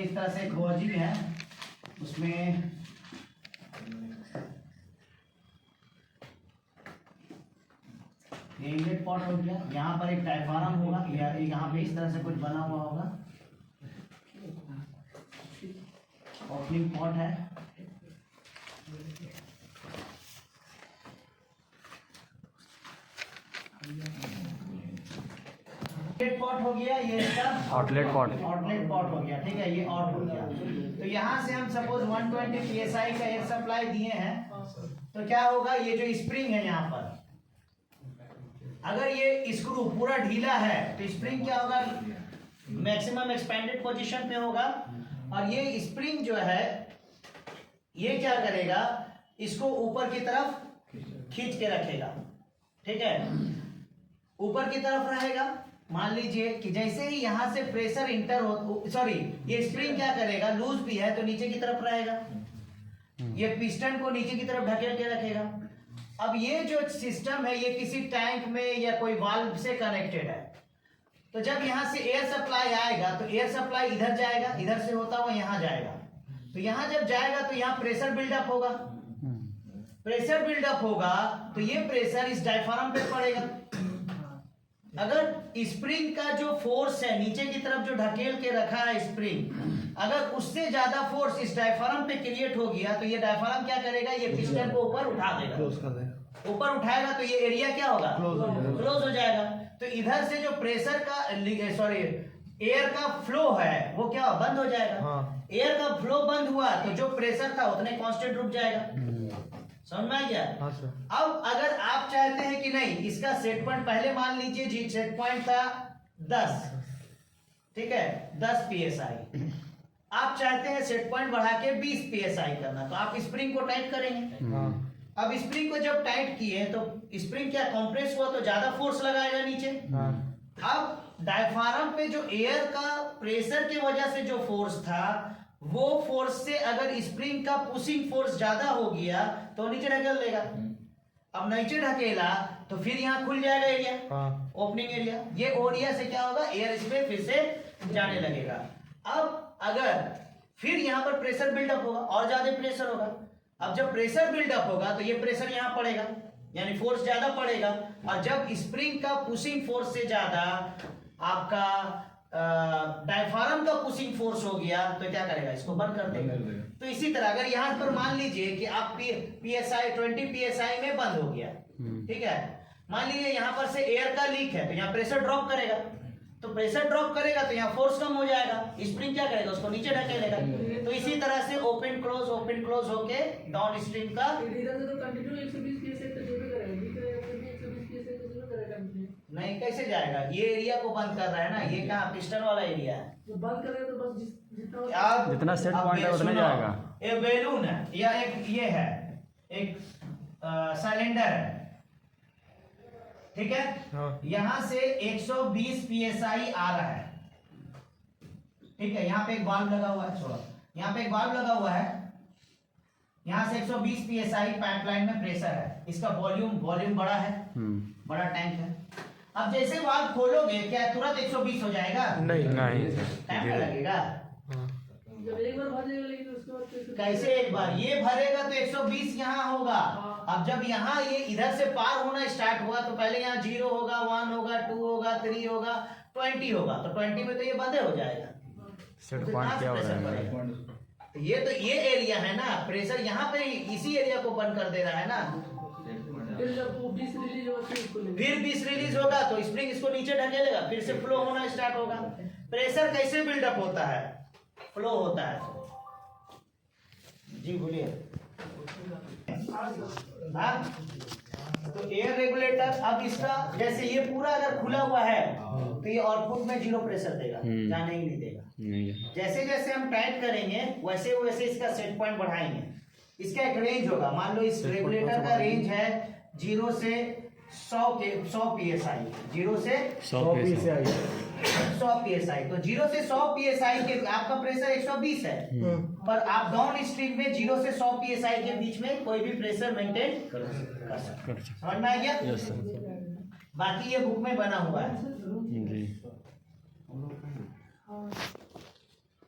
इस तरह से खोजी है, उसमें ये इनलेट पॉट हो गया। यहाँ पर एक डायफ्राम होगा या यहाँ पे इस तरह से कुछ बना हुआ होगा, ओपनिंग पॉट है। आउटलेट पॉट हो गया, ये इसका आउटलेट पॉट हो गया। ठीक है, ये आउट हो गया। तो यहाँ से हम सपोज 120 psi का एयर सप्लाई दिए हैं, तो क्या होगा, ये जो स्प्रिंग है यहाँ पर, अगर ये स्क्रू पूरा ढीला है तो स्प्रिंग क्या होगा, मैक्सिमम एक्सपेंडेड पोजीशन पे होगा, और ये स्प्रिंग जो है ये क्या करेगा, इसको ऊपर की तरफ खींच के रखेगा। ठीक है, ऊपर की तरफ रहेगा। मान लीजिए कि जैसे ही यहां से प्रेशर इंटर हो, सॉरी, ये स्प्रिंग क्या करेगा, लूज भी है तो नीचे की तरफ रहेगा, ये पिस्टन को नीचे की तरफ ढकेल के रखेगा। अब ये जो सिस्टम है ये किसी टैंक में या कोई वाल्व से कनेक्टेड है, तो जब यहां से एयर सप्लाई आएगा तो एयर सप्लाई इधर जाएगा, इधर से होता हुआ यहां जाएगा। तो यहां जब जाएगा तो यहाँ प्रेशर बिल्डअप होगा, प्रेशर बिल्डअप होगा तो ये प्रेशर इस डायफ्राम पे पड़ेगा। अगर स्प्रिंग का जो फोर्स है नीचे की तरफ जो ढकेल के रखा है स्प्रिंग, अगर उससे ज्यादा फोर्स इस डायफ्राम पे क्रिएट हो गया तो ये डायफ्राम क्या करेगा, ये पिस्टन को ऊपर उठा देगा, ऊपर उठाएगा तो ये एरिया क्या होगा, क्लोज हो जाएगा। तो इधर से जो प्रेशर का, सॉरी, एयर का फ्लो है वो क्या बंद हो जाएगा। एयर का फ्लो बंद हुआ तो जो प्रेशर था उतने कांस्टेंट रुक जाएगा। समझ में आ गया। अब अगर आप चाहते हैं कि नहीं, इसका सेट पॉइंट पहले मान लीजिए जी, सेट पॉइंट था 10, ठीक है, 10 psi, आप चाहते हैं सेट पॉइंट बढ़ा के 20 psi करना, तो आप स्प्रिंग को टाइट करेंगे। अब स्प्रिंग को जब टाइट किए तो स्प्रिंग क्या कंप्रेस हुआ तो ज्यादा फोर्स लगाएगा नीचे। अब डायफ्राम पे जो एयर का प्रेशर की वजह से जो फोर्स था, वो फोर्स से अगर स्प्रिंग का पुशिंग फोर्स ज्यादा हो गया तो नीचे ढकेल देगा। अब नीचे ढकेला तो फिर यहाँ खुल जाएगा एरिया, ओपनिंग एरिया। ये एरिया से क्या होगा, एयर इसमें फिर से जाने लगेगा। अब अगर फिर यहाँ पर प्रेशर बिल्डअप होगा और ज्यादा प्रेशर होगा। अब जब प्रेशर बिल्डअप होगा तो ये प्रेशर यहाँ पड़ेगा, यानी फोर्स ज्यादा पड़ेगा। और जब स्प्रिंग का पुशिंग फोर्स से ज्यादा आपका डायफ्राम का पुशिंग फोर्स हो गया तो क्या करेगा, इसको बंद कर देगा। तो इसी तरह अगर यहां पर मान लीजिए कि आप PSI 20 PSI में बंद हो गया, ठीक है, मान लीजिए यहां पर से एयर का लीक है तो यहाँ प्रेशर ड्रॉप करेगा, तो प्रेशर ड्रॉप करेगा तो यहाँ फोर्स कम हो जाएगा, स्प्रिंग क्या करेगा, उसको नीचे ढकेलेगा। तो इसी तरह से ओपन क्लोज होके डाउन स्ट्रीम का नहीं कैसे जाएगा, ये एरिया को बंद कर रहा है ना, ये कहाँ पिस्टन वाला एरिया है, तो बंद करेगा तो बस जितना सेट पॉइंट है उतना जाएगा। ये बैलून है या एक ये है, एक सिलेंडर है, ठीक है, यहाँ से 120 psi आ रहा है, ठीक है, यहाँ पे एक वाल्व लगा हुआ है, छोड़ो, यहाँ पे एक वाल्व लगा हुआ है, यहाँ से 120 psi पाइपलाइन में प्रेशर है, इसका वॉल्यूम बड़ा है, बड़ा टैंक है। अब जैसे वाल्व खोलोगे क्या तुरंत 120 हो जाएगा, नहीं, टाइम लगेगा। जब एक बार भर जाएगा लेकिन उसके बाद कैसे एक बार ये भरेगा तो 120 यहाँ होगा। अब जब यहाँ ये इधर से पार होना स्टार्ट हुआ तो पहले यहाँ 0 होगा, 1 होगा, 2 होगा, 3 होगा, 20 होगा, तो 20 में तो ये बंद हो जाएगा। सेट पॉइंट क्या हो रहा है, तो ये एरिया है ना, प्रेशर यहाँ पे इसी एरिया को बंद कर दे रहा है ना। फिर जब वो 20 रिलीज होगा फिर 20 रिलीज होगा तो स्प्रिंग इसको नीचे ढकेलेगा, फिर से फ्लो होना स्टार्ट होगा। प्रेशर कैसे बिल्डअप होता है, फ्लो होता है। जी बोलिए। तो एयर रेगुलेटर, अब इसका जैसे ये पूरा अगर खुला हुआ है तो ये आउटपुट में 0 प्रेशर देगा, जाने ही नहीं देगा। जैसे जैसे हम टाइट करेंगे वैसे वैसे इसका सेट पॉइंट बढ़ाएंगे। इसका एक रेंज होगा, मान लो इस रेगुलेटर का रेंज है 0 से 100 psi, 0 से 100 psi, तो 0 से 100 psi के आपका प्रेशर 120 है, पर आप डाउन स्ट्रीम में 0 से 100 psi के बीच में कोई भी प्रेशर मेंटेन कर सकते। समझ में आ गया। बाकी ये बुक में बना हुआ है।